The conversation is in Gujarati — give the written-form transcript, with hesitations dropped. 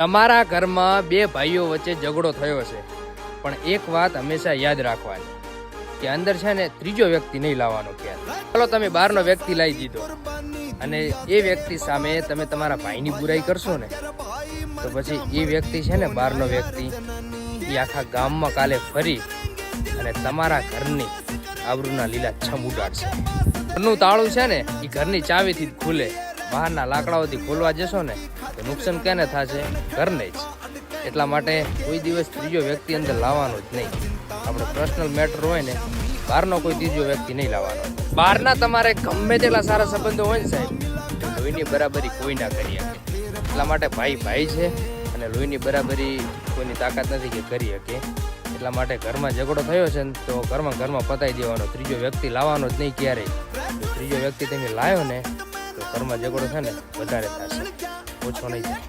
તમારા ઘરમાં બે ભાઈઓ વચ્ચે ઝઘડો થયો છે, પણ એક વાત હંમેશા યાદ રાખવાની કે અંદર છે ને ત્રીજો વ્યક્તિ નહીં લાવવાનો. ક્યારે ચાલો તમે બહારનો વ્યક્તિ લાવી દીધો અને એ વ્યક્તિ સામે તમે તમારા ભાઈની બુરાઈ કરશો ને, તો પછી એ વ્યક્તિ છે ને બહારનો વ્યક્તિ એ આખા ગામમાં કાલે ફરી અને તમારા ઘરની આબરૂના લીલા છમ ઉડાડશે. ઘરનું તાળું છે ને એ ઘરની ચાવીથી જ ખુલે. બહારના લાકડાઓથી ખોલવા જશો ને તો નુકસાન કેને થશે? ઘરને જ. એટલા માટે કોઈ દિવસ ત્રીજો વ્યક્તિ અંદર લાવવાનો જ નહીં. આપણે પર્સનલ મેટર હોય ને, બહારનો કોઈ ત્રીજો વ્યક્તિ નહીં લાવવાનો. બહારના તમારે ગમે તેટલા સારા સંબંધો હોય ને સાહેબ, લોહીની બરાબરી કોઈ ના કરી શકે. એટલા માટે ભાઈ ભાઈ છે અને લોહીની બરાબરી કોઈની તાકાત નથી કે કરી શકે. એટલા માટે ઘરમાં ઝઘડો થયો છે ને તો ઘરમાં પતાવી દેવાનો. ત્રીજો વ્યક્તિ લાવવાનો જ નહીં ક્યારેય. જો ત્રીજો વ્યક્તિ તમે લાવ્યો ને તો ઘરમાં ઝઘડો છે ને વધારે થશે, ઓછો નહીં થાય.